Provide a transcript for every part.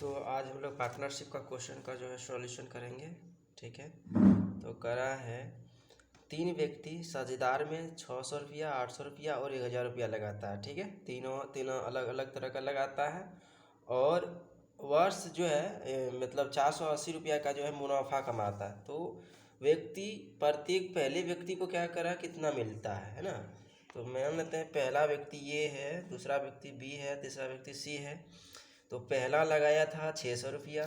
तो आज हम लोग पार्टनरशिप का क्वेश्चन का जो है सॉल्यूशन करेंगे। ठीक है, तो करा है 3 व्यक्ति साझेदार में 600 रुपया, 800 रुपया और 1000 रुपया लगाता है। ठीक है, तीनों अलग अलग तरह का लगाता है और वर्ष जो है मतलब 480 रुपया का जो है मुनाफा कमाता है। तो व्यक्ति प्रत्येक पहले व्यक्ति को क्या करा कितना मिलता है ना। तो मान लेते हैं पहला व्यक्ति ये है, दूसरा व्यक्ति बी है, तीसरा व्यक्ति सी है। तो पहला लगाया था 600 रुपया,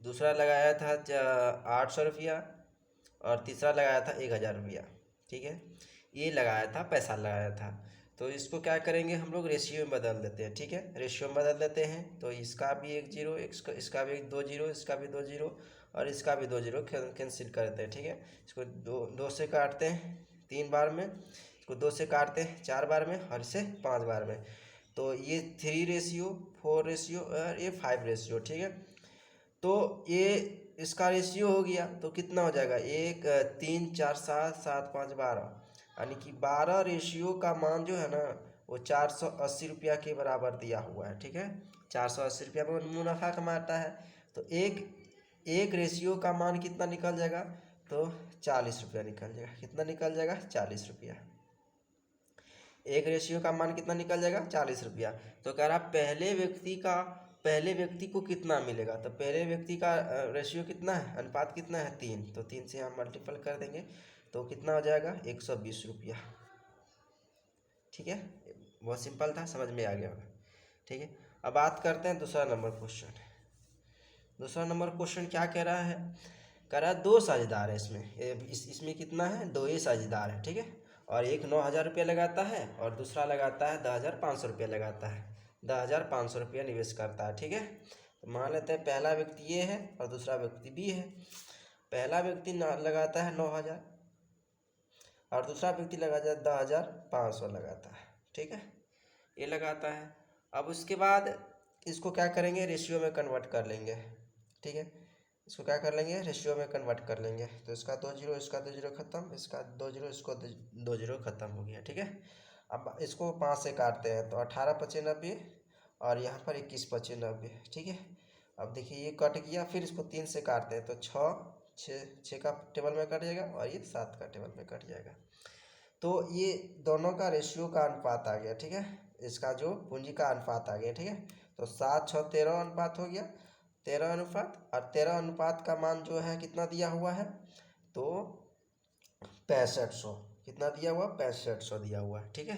दूसरा लगाया था 800 रुपया और तीसरा लगाया था 1000 रुपया। ठीक है, ये लगाया था, पैसा लगाया था। तो इसको क्या करेंगे हम लोग रेशियो में बदल देते हैं। ठीक है, रेशियो में बदल देते हैं। तो इसका भी एक जीरो, इसका भी 2 जीरो, इसका भी 2 जीरो और इसका भी 2 जीरो कैंसिल कर देते हैं। ठीक है, इसको दो से काटते हैं 3 बार में, इसको 2 से काटते हैं 4 बार में और इसे 5 बार में। तो ये 3 रेशियो, 4 रेशियो और ये 5 रेशियो। ठीक है, तो ये इसका रेशियो हो गया तो कितना हो जाएगा 1 3 4 7 7 5 12, यानी कि 12 रेशियो का मान जो है ना वो 480 रुपया के बराबर दिया हुआ है। ठीक है, 480 रुपया में मुनाफा कमाता है। तो एक रेशियो का मान कितना निकल जाएगा, तो 40 रुपया निकल जाएगा। कितना निकल जाएगा 40 रुपया। एक रेशियो का मान कितना निकल जाएगा 40 रुपया। तो कह रहा पहले व्यक्ति को कितना मिलेगा। तो पहले व्यक्ति का रेशियो कितना है, अनुपात कितना है 3। तो 3 से हम मल्टीपल कर देंगे तो कितना हो जाएगा 120 रुपया। ठीक है, बहुत सिंपल था, समझ में आ गया होगा। ठीक है, अब बात करते हैं दूसरा नंबर क्वेश्चन। दूसरा नंबर क्वेश्चन क्या कह रहा है, कह रहा है 2 साझेदार है इसमें कितना है 2 ही साझेदार है। ठीक है, और एक 9000 रुपया लगाता है और दूसरा लगाता है 10,500 रुपया लगाता है, 10,500 रुपया निवेश करता है। ठीक है, तो मान लेते हैं पहला व्यक्ति ये है और दूसरा व्यक्ति बी है। पहला व्यक्ति लगाता है 9000 और दूसरा व्यक्ति लगाता है 10,500 लगाता है। ठीक है, ये लगाता है। अब उसके बाद इसको क्या करेंगे रेशियो में कन्वर्ट कर लेंगे। ठीक है, इसको क्या कर लेंगे रेशियो में कन्वर्ट कर लेंगे। तो इसका 2 जीरो, इसका 2 जीरो खत्म, इसका 2 जीरो, इसको 2 जीरो खत्म हो गया। ठीक है, अब इसको 5 से काटते हैं तो 18 पचे 90 और यहाँ पर 21 पचे 90। ठीक है, अब देखिए ये कट गया, फिर इसको 3 से काटते हैं तो 6 का टेबल में कट जाएगा और ये 7 का टेबल में कट जाएगा। तो ये दोनों का रेशियो का अनुपात आ गया। ठीक है, इसका जो पूंजी का अनुपात आ गया। ठीक है, तो 7 6 13 अनुपात हो गया, 13 अनुपात। और 13 अनुपात का मान जो है कितना दिया हुआ है, तो 6500। कितना दिया हुआ 6500 दिया हुआ है। ठीक है,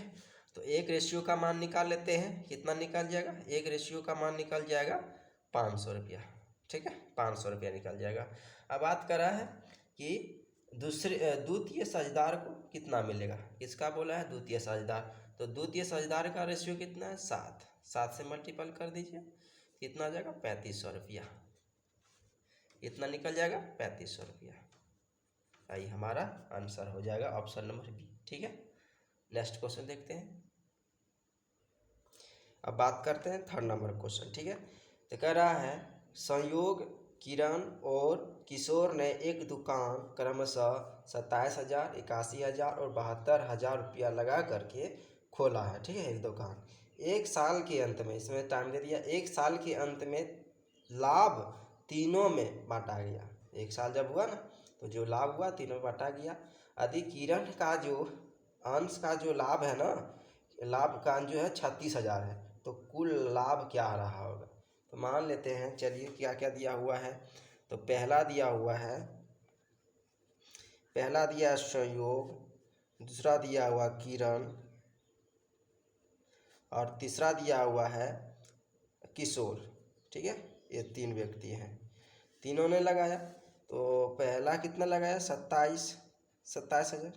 तो एक रेशियो का मान निकाल लेते हैं, कितना निकल जाएगा, एक रेशियो का मान निकल जाएगा 500 रुपया। ठीक है, 500 रुपया निकल जाएगा। अब बात कर रहा है कि द्वितीय साझेदार को कितना मिलेगा। किसका बोला है द्वितीय साझेदार, तो द्वितीय साझेदार का रेशियो कितना है 7 से मल्टीपल कर दीजिए, कितना आ जाएगा 3500 रुपया। इतना निकल जाएगा 3500 रुपया। आई हमारा आंसर हो जाएगा ऑप्शन नंबर बी। ठीक है, नेक्स्ट क्वेश्चन देखते हैं। अब बात करते हैं थर्ड नंबर क्वेश्चन। ठीक है, तो कह रहा है संयोग किरण और किशोर ने एक दुकान क्रमशः 27,000, 81,000 और 72,000 रुपया लगा करके खोला है। ठीक है, एक दुकान। एक साल के अंत में, इसमें टाइम दे दिया, एक साल के अंत में लाभ तीनों में बांटा गया। एक साल जब हुआ ना तो जो लाभ हुआ तीनों में बांटा गया। यदि किरण का जो अंश का जो लाभ है ना, लाभ का अंश जो है 36,000 है, तो कुल लाभ क्या आ रहा होगा। तो मान लेते हैं, चलिए क्या क्या दिया हुआ है। तो पहला दिया हुआ है, पहला दिया संयोग, दूसरा दिया हुआ किरण और तीसरा दिया हुआ है किशोर। ठीक है, ये 3 व्यक्ति हैं, तीनों ने लगाया। तो पहला कितना लगाया 27,000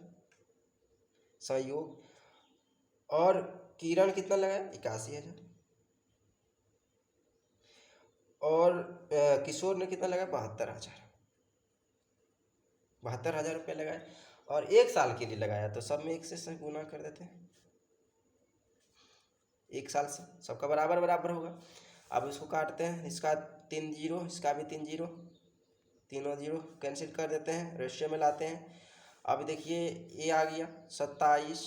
संयोग, और किरण कितना लगाया 81,000 और किशोर ने कितना लगाया 72,000 रुपये लगाया और एक साल के लिए लगाया। तो सब में 1 से गुना कर देते हैं, एक साल से सबका बराबर बराबर होगा। अब इसको काटते हैं, इसका 3 जीरो, इसका भी 3 जीरो, तीनों जीरो कैंसिल कर देते हैं, रेशियो में लाते हैं। अब देखिए ये आ गया 27,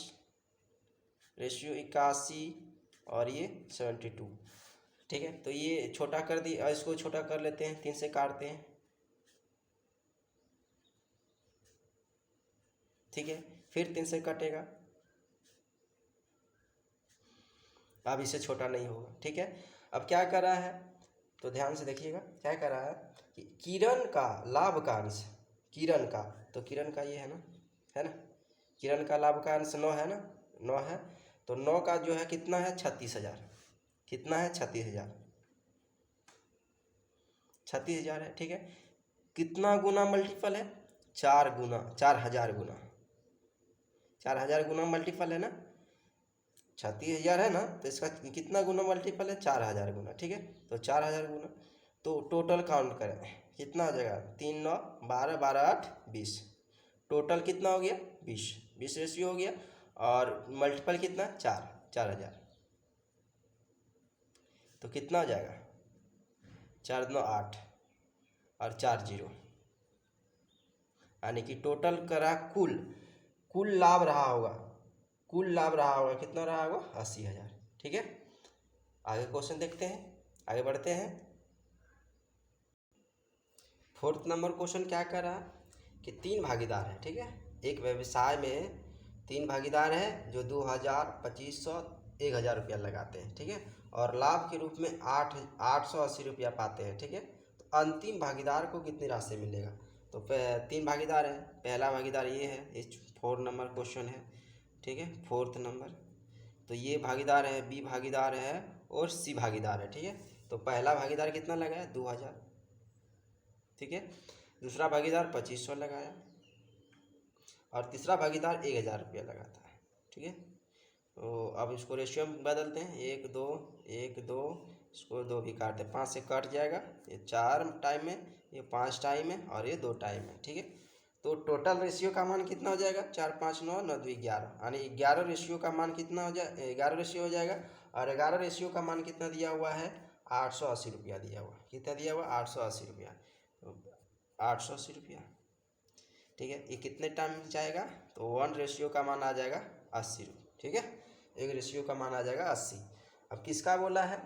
रेशियो 81 और ये 72। ठीक है, तो ये छोटा कर दी, इसको छोटा कर लेते हैं, 3 से काटते हैं, ठीक है, फिर 3 से कटेगा, अब इससे छोटा नहीं होगा, ठीक है। अब क्या कर रहा है, तो ध्यान से देखिएगा, क्या कर रहा है कि किरण का लाभ का अंश, किरण का, तो किरण का ये है ना, किरण का लाभ का अंश 9 है ना, 9 है, तो 9 का जो है कितना है 36,000, कितना है 36,000, 36,000 है, ठीक है। कितना गुना मल्टीपल है, 4 गुना, 4,000 गुना, 4,000 गुना मल्टीपल है ना, 36,000 है ना, तो इसका कितना गुना मल्टीपल है, 4,000 गुना, ठीक है। तो 4,000 गुना, तो टोटल काउंट करें कितना हो जाएगा, 3 9 12 12 8 20, टोटल कितना हो गया 20, 20 रेशियो हो गया, और मल्टीपल कितना 4, 4,000, तो कितना हो जाएगा 4 9 8 और 4 0, यानी कि टोटल करा कुल लाभ रहा होगा, कुल लाभ रहा होगा, कितना रहा होगा 80,000, ठीक है। आगे क्वेश्चन देखते हैं, आगे बढ़ते हैं। 4th नंबर क्वेश्चन क्या कर रहा है कि 3 भागीदार है, ठीक है, एक व्यवसाय में 3 भागीदार है जो 2,000 2,500 1,000 रुपया लगाते हैं, ठीक है, और लाभ के रूप में 880 रुपया पाते हैं, ठीक है। तो अंतिम भागीदार को कितनी राशि मिलेगा, तो 3 भागीदार है, पहला भागीदार ये है, ये 4 नंबर क्वेश्चन है, ठीक है, 4th नंबर, तो ये भागीदार है, बी भागीदार है और सी भागीदार है, ठीक है। तो पहला भागीदार कितना लगाया 2,000, ठीक है, दूसरा भागीदार 2,500 लगाया, और तीसरा भागीदार 1,000 रुपया लगाता है, ठीक है। तो अब इसको रेशियो में बदलते हैं, 1 2 1 2, इसको 2 भी काटते हैं, 5 से कट जाएगा, ये 4 टाइम में, ये 5 टाइम है, और ये 2 टाइम है, ठीक है। तो टोटल रेशियो का मान कितना हो जाएगा 4 5 9 9 2 11, यानी 11 रेशियो का मान कितना हो जाए 11 रेशियो हो जाएगा, और 11 रेशियो का मान कितना दिया हुआ है 880 रुपया दिया हुआ, कितना दिया हुआ 880 रुपया, तो 880 रुपया, ठीक है। ये कितने टाइम जाएगा, तो 1 रेशियो का मान आ जाएगा 80 रुपये, ठीक है, 1 रेशियो का मान आ जाएगा 80। अब किसका बोला है,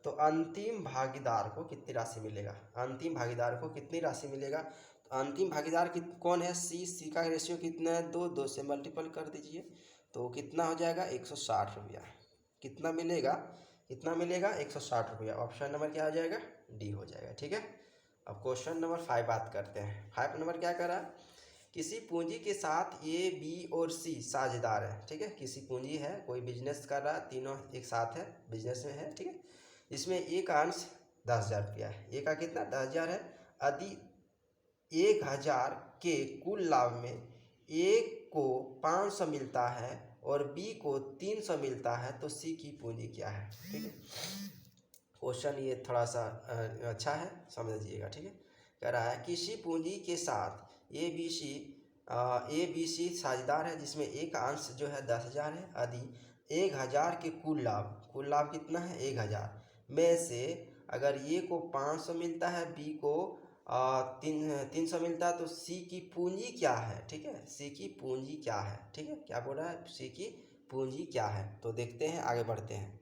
तो अंतिम भागीदार को कितनी राशि मिलेगा, अंतिम भागीदार को कितनी राशि मिलेगा, तो अंतिम भागीदार कौन है, सी का रेशियो कितना है 2, 2 से मल्टीपल कर दीजिए, तो कितना हो जाएगा 160 रुपया, कितना मिलेगा, कितना मिलेगा 160 रुपया, ऑप्शन नंबर क्या हो जाएगा डी हो जाएगा, ठीक है। अब क्वेश्चन नंबर 5 बात करते हैं। 5 नंबर क्या कर रहा है, किसी पूंजी के साथ ए बी और सी साझेदार है, ठीक है, किसी पूंजी है, कोई बिजनेस कर रहा है, तीनों एक साथ है, बिजनेस में है, ठीक है, इसमें एक अंश 10,000 रुपया है, ए का कितना 10,000 है, यदि 1,000 के कुल लाभ में ए को 500 मिलता है और बी को 300 मिलता है, तो सी की पूंजी क्या है, ठीक है। क्वेश्चन ये थोड़ा सा अच्छा है, समझिएगा, ठीक है। कह रहा है किसी पूंजी के साथ ए बी सी साझेदार है जिसमें एक अंश जो है 10,000 है, यदि 1,000 के कुल लाभ कितना है 1,000 में से अगर ए को 500 मिलता है, बी को 300 मिलता है, तो सी की पूंजी क्या है, ठीक है, सी की पूंजी क्या है, ठीक है, क्या बोल रहा है सी की पूंजी क्या है, तो देखते हैं, आगे बढ़ते हैं,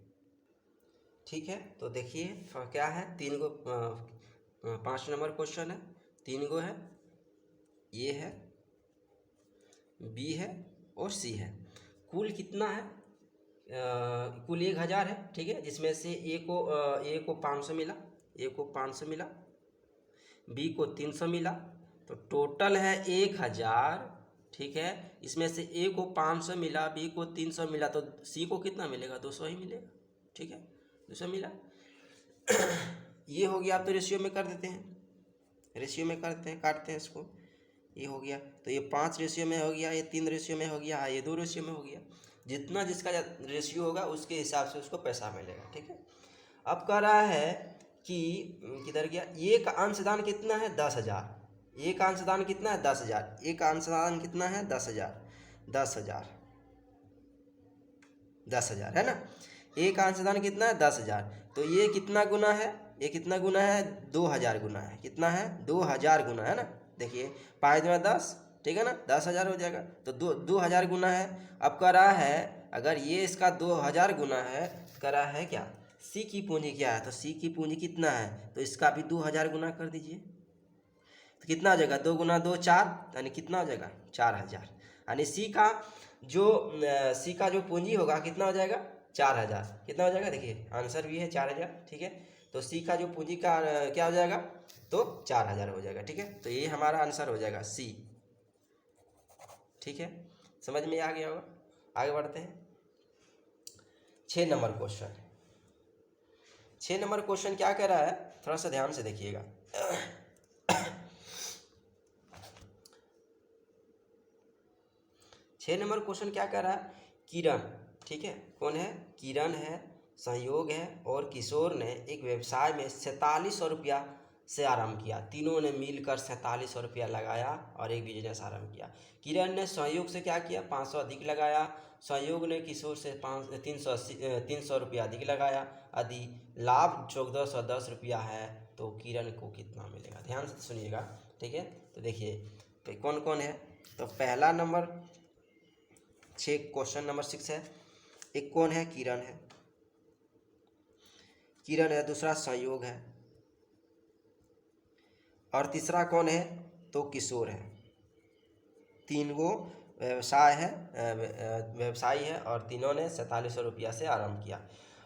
ठीक है। तो देखिए क्या है, 3 गो 5 नंबर क्वेश्चन है, 3 गो है, ये है, बी है और सी है, कुल कितना है कुल 1,000 है, ठीक है, जिसमें से ए को 500 मिला, ए को 500 मिला, बी को 300 मिला, तो टोटल है 1,000, ठीक है, इसमें से ए को 500 मिला, बी को 300 मिला, तो सी को कितना मिलेगा 200 ही मिलेगा, ठीक है, 200 मिला। ये हो गया, आप तो रेशियो में कर देते हैं, रेशियो में करते हैं, काटते हैं इसको, ये हो गया, तो ये 5 रेशियो में हो गया, ये 3 रेशियो में हो गया, ये 2 रेशियो में हो गया, जितना जिसका रेशियो होगा उसके हिसाब से उसको पैसा मिलेगा, ठीक है। अब कह रहा है कि किधर गया, एक अंशदान कितना है 10,000, एक अंशदान कितना है 10,000, एक अंशदान कितना है 10,000, 10,000 10,000 है ना, एक अंशदान कितना है 10,000, तो ये कितना गुना है, ये कितना गुना है 2,000 गुना है, कितना है 2,000 गुना है ना, देखिए 5 में 10, ठीक है ना, 10,000 हो जाएगा, तो 2,000 गुना है। अब कह रहा है अगर ये इसका 2,000 गुना है, कह रहा है क्या सी की पूंजी क्या है, तो सी की पूंजी कितना है, तो इसका भी 2000 गुना कर दीजिए, तो कितना हो जाएगा, 2 गुना 2 4, यानी कितना हो जाएगा 4000। यानी सी का जो पूंजी होगा कितना हो जाएगा 4000, कितना हो जाएगा, देखिए आंसर भी है 4000, ठीक है। तो सी का जो पूंजी का क्या हो जाएगा, तो 4000 हो जाएगा, ठीक है। तो ये हमारा आंसर हो जाएगा सी, ठीक है। समझ में आ गया होगा। आगे बढ़ते हैं 6 नंबर क्वेश्चन। 6 नंबर क्वेश्चन क्या कह रहा है, थोड़ा सा ध्यान से देखिएगा। 6 नंबर क्वेश्चन क्या कह रहा है, किरण, ठीक है, कौन है, किरण है, सहयोग है और किशोर ने एक व्यवसाय में 4700 रुपया से आरंभ किया। तीनों ने मिलकर 4700 रुपया लगाया और एक बिजनेस आरंभ किया। किरण ने सहयोग से क्या किया, 500 अधिक लगाया। सहयोग ने किशोर से 300 रुपया अधिक लगाया। यदि लाभ 1410 रुपया है तो किरण को कितना मिलेगा। ध्यान से सुनिएगा, ठीक है। तो देखिए तो कौन कौन है, तो पहला नंबर 6 क्वेश्चन नंबर 6 है, एक कौन है, किरण है, किरण है, दूसरा सहयोग है और तीसरा कौन है, तो किशोर है। 3 गो व्यवसाय है, व्यवसायी है और तीनों ने 4700 रुपया से आरंभ किया।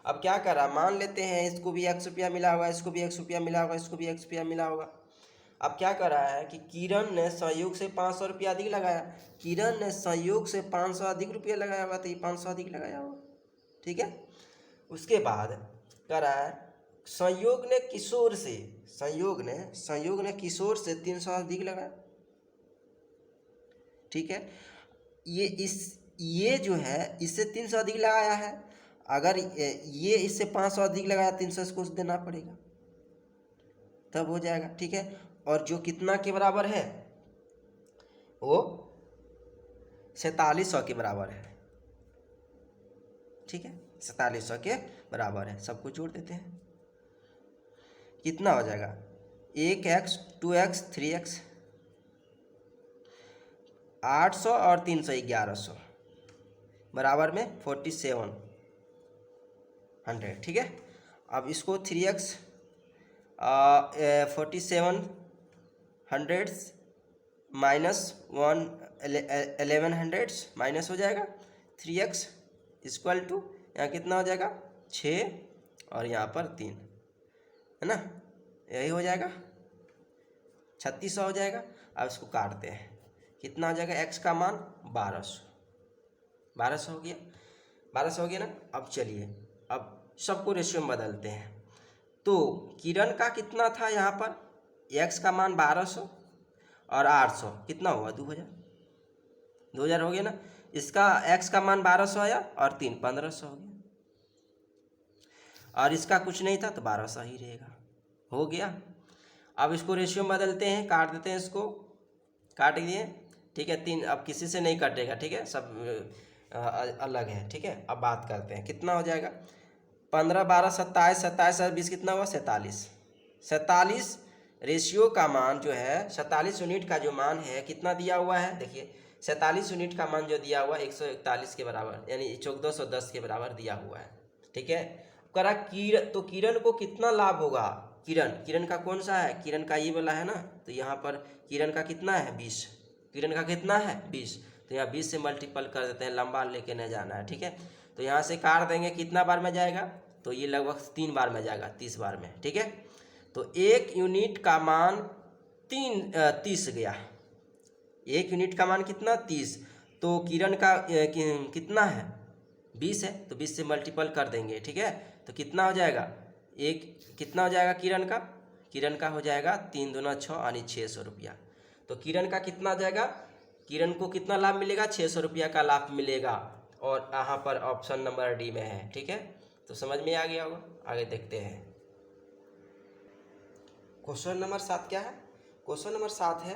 अब क्या करा, मान लेते हैं इसको भी 100 रुपया मिला होगा, इसको भी 100 रुपया मिला होगा, इसको भी 100 रुपया मिला होगा। अब क्या कर रहा है कि किरण ने सहयोग से 500 रुपया अधिक लगाया, किरण ने सहयोग से 500 अधिक रुपया लगाया होगा, तो ये 500 अधिक लगाया होगा, ठीक है। उसके बाद कर रहा है सहयोग ने किशोर से, सहयोग ने किशोर से 300 अधिक लगाया, ठीक है। ये जो है इससे 300 अधिक लगाया है, अगर ये इससे 500 अधिक लगाया, 300 इसको देना पड़ेगा, तब हो जाएगा, ठीक है। और जो कितना के बराबर है, वो 4700 के बराबर है, ठीक है, 4700 के बराबर है। सबको जोड़ देते हैं, कितना हो जाएगा, 1x 2x 3x, 800 और 300 1100 बराबर में 4700, ठीक है। अब इसको 3x 4700 माइनस 1100 माइनस हो जाएगा 3x इक्वल टू यहाँ कितना हो जाएगा 6 और यहाँ पर 3, है ना, यही हो जाएगा 3600 हो जाएगा। अब इसको काटते हैं, कितना हो जाएगा, x का मान 1200 हो गया, 1200 हो गया ना। अब चलिए अब सबको रेशियो में बदलते हैं। तो किरण का कितना था यहाँ पर, x का मान 1200 और 800 कितना हुआ 2000 हो गया ना। इसका x का मान 1200 आया और 3 1500 हो गया, और इसका कुछ नहीं था तो 1200 ही रहेगा, हो गया। अब इसको रेशियो में बदलते हैं, काट देते हैं, इसको काट दिए, ठीक है। 3 अब किसी से नहीं कटेगा, ठीक है, सब अलग है, ठीक है। अब बात करते हैं कितना हो जाएगा, 15 12 27 27 और 20 कितना हुआ 47 रेशियो का मान जो है 47 यूनिट का जो मान है कितना दिया हुआ है, देखिए 47 यूनिट का मान जो दिया हुआ 141 के बराबर, यानी 1410 के बराबर दिया हुआ है, ठीक है। करा तो किरण को कितना लाभ होगा, किरण का कौन सा है, किरण का ये वाला है ना, तो यहाँ पर किरण का कितना है 20, किरण का कितना है 20, तो यहाँ 20 से मल्टीपल कर देते हैं, लंबा लेके नहीं जाना है, ठीक है। तो यहाँ से काट देंगे, कितना बार में जाएगा, तो ये लगभग 3 बार में जाएगा, 30 बार में, ठीक है। तो 1 यूनिट का मान 30 गया, 1 यूनिट का मान कितना 30, तो किरण का कितना है 20 है, तो 20 से मल्टीपल कर देंगे, ठीक है। तो कितना हो जाएगा, कितना हो जाएगा किरण का हो जाएगा 3 दूना 6 यानी 600 रुपया। तो किरण का कितना आ जाएगा, किरण को कितना लाभ मिलेगा 600 रुपया का लाभ मिलेगा, और यहाँ पर ऑप्शन नंबर डी में है, ठीक है। तो समझ में आ गया होगा। आगे देखते हैं क्वेश्चन नंबर 7 क्या है, क्वेश्चन नंबर 7 है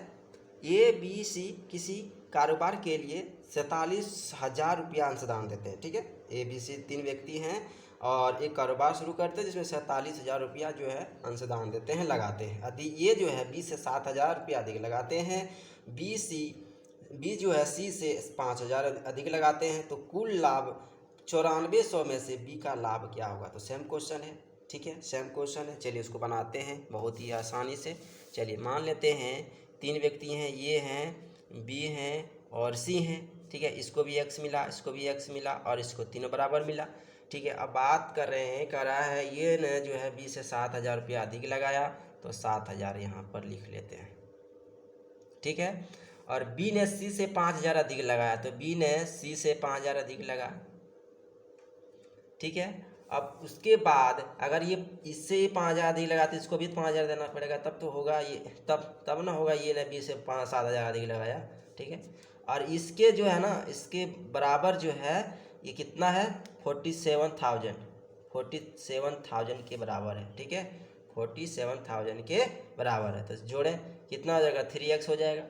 ABC किसी कारोबार के लिए 47,000 रुपया अंशदान देते हैं, ठीक है। ABC 3 व्यक्ति हैं और एक कारोबार शुरू करते हैं जिसमें 47,000 रुपया जो है अंशदान देते हैं, लगाते हैं। यदि ये जो है 20 से 7,000 रुपया अधिक लगाते हैं, बी जो है C से 5,000 अधिक लगाते हैं, तो कुल लाभ 9400 में से बी का लाभ क्या होगा। तो सेम क्वेश्चन है, ठीक है, सेम क्वेश्चन है। चलिए उसको बनाते हैं बहुत ही आसानी से। चलिए मान लेते हैं 3 व्यक्ति हैं, ये हैं, बी हैं और सी हैं, ठीक है। इसको भी एक्स मिला, इसको भी एक्स मिला और इसको तीनों बराबर मिला, ठीक है। अब बात कर रहे हैं, कह रहा है ये ने जो है बी से 7000 रुपया अधिक लगाया, तो 7000 यहाँ पर लिख लेते हैं, ठीक है। और बी ने सी से 5000 अधिक लगाया, तो बी ने सी से 5000 अधिक लगाया, ठीक है। अब उसके बाद अगर ये इससे 5000 अधिक लगा तो इसको भी 5000 देना पड़ेगा, तब तो होगा ये, तब ना होगा ये ने बी से 5-7 हज़ार अधिक लगाया, ठीक है। और इसके जो है ना, इसके बराबर जो है ये कितना है 47,000 के बराबर है, ठीक है, 47,000 के बराबर है। तो जोड़ें कितना हो जाएगा, 3x हो जाएगा,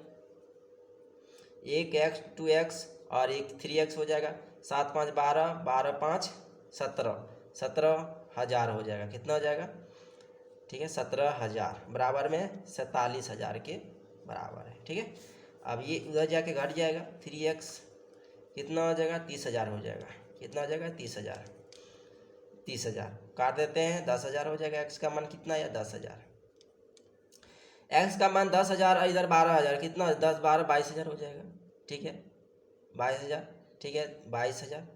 एक x 2x और एक 3x हो जाएगा, 7 5 12, 12 5 17,000 हो जाएगा। कितना हो जाएगा, ठीक है, 17,000 बराबर में 47,000 के बराबर है, ठीक है। अब ये उधर जाके घट जाएगा, 3x कितना हो जाएगा, 30,000 हो जाएगा। कितना हो जाएगा, 30,000 काट देते हैं, 10,000 हो जाएगा। x का मान कितना है, 10,000, x का मान 10,000 और इधर 12,000, कितना 10 12 22,000 हो जाएगा, ठीक है, 22,000, ठीक है, 22,000।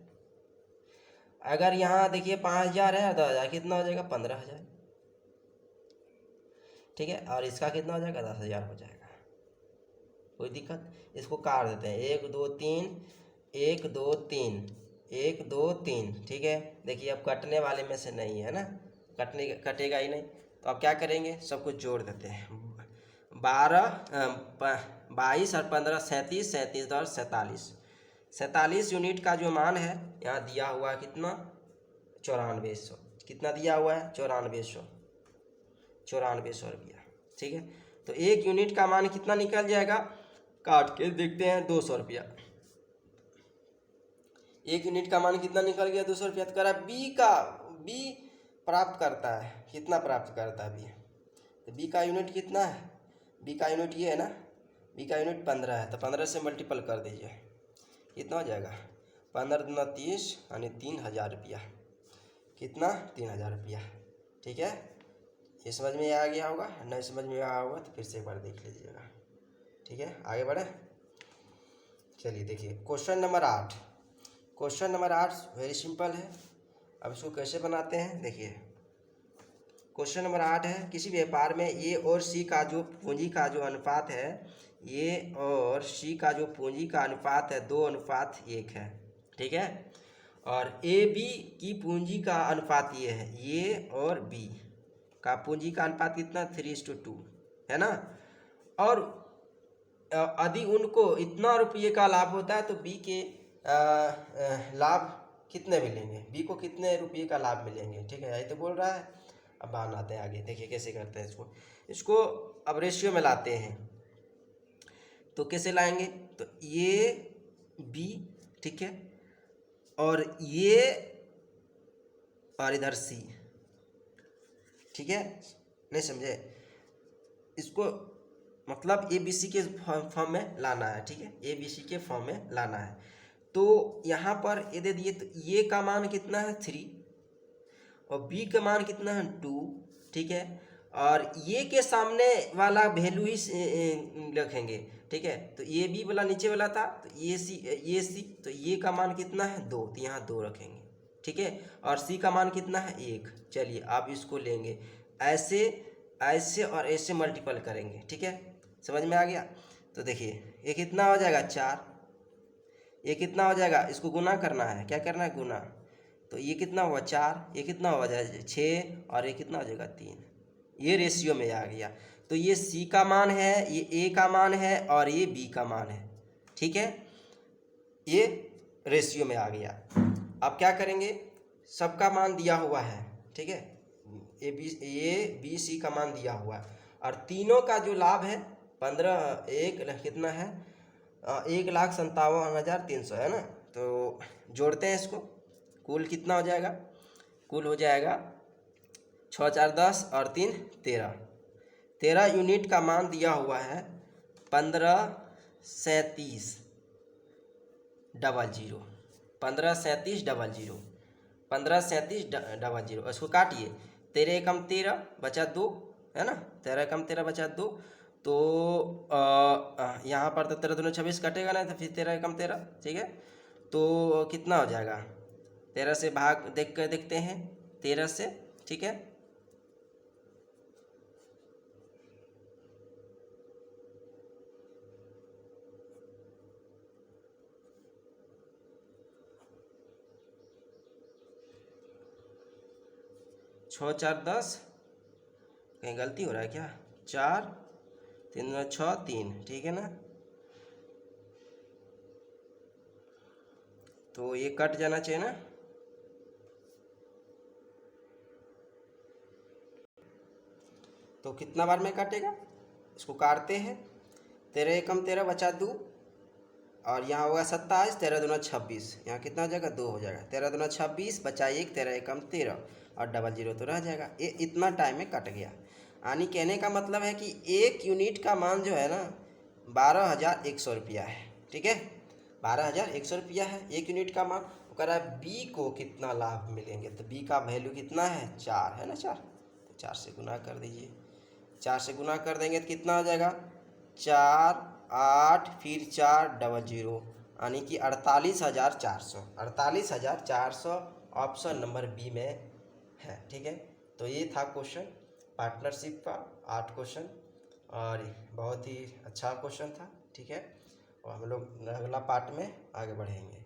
अगर यहाँ देखिए 5,000 है और 10,000, कितना हो जाएगा, 15,000, ठीक है। और इसका कितना हो जाएगा, 10,000 हो जाएगा। कोई दिक्कत, इसको काट देते हैं, 1 2 3 1 2 3 1 2 3, ठीक है। देखिए अब कटने वाले में से नहीं है ना, कटेगा ही नहीं। तो अब क्या करेंगे, सब कुछ जोड़ देते हैं, 22 और 15 37, 37 और 47 यूनिट का जो मान है यहाँ दिया हुआ है कितना, 9400, कितना दिया हुआ है, 9400 रुपया, ठीक है। तो एक यूनिट का मान कितना निकल जाएगा, काट के देखते हैं, 200 रुपया। एक यूनिट का मान कितना निकल गया, 200 रुपया। तो कह रहा है बी प्राप्त करता है, कितना प्राप्त करता है बी, तो बी का यूनिट कितना है, बी का यूनिट ये है ना, बी का यूनिट 15 है, तो 15 से मल्टीपल कर दीजिए, कितना हो जाएगा, 15 दूना 30 यानी 3,000 रुपया। कितना, 3,000 रुपया, ठीक है। ये समझ में आ गया होगा, नहीं समझ में आया होगा तो फिर से एक बार देख लीजिएगा, ठीक है। आगे बढ़े, चलिए देखिए question number 8। Question number 8 very simple है। अब इसको कैसे बनाते हैं, देखिए क्वेश्चन नंबर 8 है, किसी व्यापार में ए और सी का जो पूंजी का जो अनुपात है, ए और सी का जो पूंजी का अनुपात है 2:1 है, ठीक है। और ए बी की पूंजी का अनुपात ये है, ए और बी का पूंजी का अनुपात कितना, 3:2 है ना। और यदि उनको इतना रुपये का लाभ होता है तो बी के लाभ कितने मिलेंगे, बी को कितने रुपये का लाभ मिलेंगे, ठीक है, यही तो बोल रहा है। अब बनाते हैं आगे, देखिए कैसे करते हैं इसको अब रेशियो में लाते हैं। तो कैसे लाएंगे, तो ये बी, ठीक है, और ये और इधर सी, ठीक है, नहीं समझे, इसको मतलब ए बी सी के फॉर्म में लाना है, ठीक है, ए बी सी के फॉर्म में लाना है। तो यहाँ पर ये दे दिए, तो ये का मान कितना है 3 और बी का मान कितना है 2, ठीक है। और ये के सामने वाला वैल्यू ही रखेंगे, ठीक है। तो ये बी वाला नीचे वाला था, तो ये सी, तो ये का मान कितना है 2, तो यहाँ 2 रखेंगे, ठीक है। और सी का मान कितना है 1। चलिए आप इसको लेंगे, ऐसे ऐसे और ऐसे मल्टीपल करेंगे, ठीक है, समझ में आ गया। तो देखिए ये कितना हो जाएगा 4, ये कितना हो जाएगा, इसको गुना करना है, क्या करना है, गुना। तो ये कितना हुआ 4, ये कितना हो जाएगा 6 और ये कितना हो जाएगा 3, ये रेशियो में आ गया। तो ये सी का मान है, ये ए का मान है और ये बी का मान है, ठीक है, ये रेशियो में आ गया। अब क्या करेंगे, सबका मान दिया हुआ है, ठीक है, ए बी सी का मान दिया हुआ है और तीनों का जो लाभ है 15 कितना है 1,57,300 है ना। तो जोड़ते हैं इसको, कुल कितना हो जाएगा, कुल हो जाएगा 6 4 10 और 3 13 यूनिट का मान दिया हुआ है 15,37,00, 153700, 153700, उसको काटिए। 13 एकम 13 बचा 2, है ना, 13 एकम 13 बचा 2। तो यहाँ पर तो 13 दूनी 26 कटेगा ना, तो फिर 13 एकम 13, ठीक है। तो कितना हो जाएगा, 13 से भाग देख कर देखते हैं, 13 से, ठीक है। छः 4 10, कहीं गलती हो रहा है क्या, 4 3 6 3, ठीक है ना। तो ये कट जाना चाहिए ना। तो कितना बार में काटेगा, इसको काटते हैं। 13 एकम 13 बचा 2, और यहाँ होगा 27, 13 दूना 26, यहाँ कितना हो जाएगा, 2 हो जाएगा। 13 दूना 26 बचा 1, 13 एकम 13, और 00 तो रह जाएगा। ये इतना टाइम में कट गया। यानी कहने का मतलब है कि 1 यूनिट का मान जो है ना 12,100 रुपया है, ठीक है। 12,100 रुपया है 1 यूनिट का मान। वो कह रहा है बी को कितना लाभ मिलेंगे, तो बी का वैल्यू कितना है, 4 है ना, 4। तो 4 से गुना कर दीजिए, 4 से गुना कर देंगे तो कितना हो जाएगा, 4 8 फिर 4 00, यानी कि 48,400, 48,400 ऑप्शन नंबर बी में है, ठीक है। तो ये था क्वेश्चन पार्टनरशिप का 8 क्वेश्चन, और बहुत ही अच्छा क्वेश्चन था, ठीक है। और हम लोग अगला पार्ट में आगे बढ़ेंगे।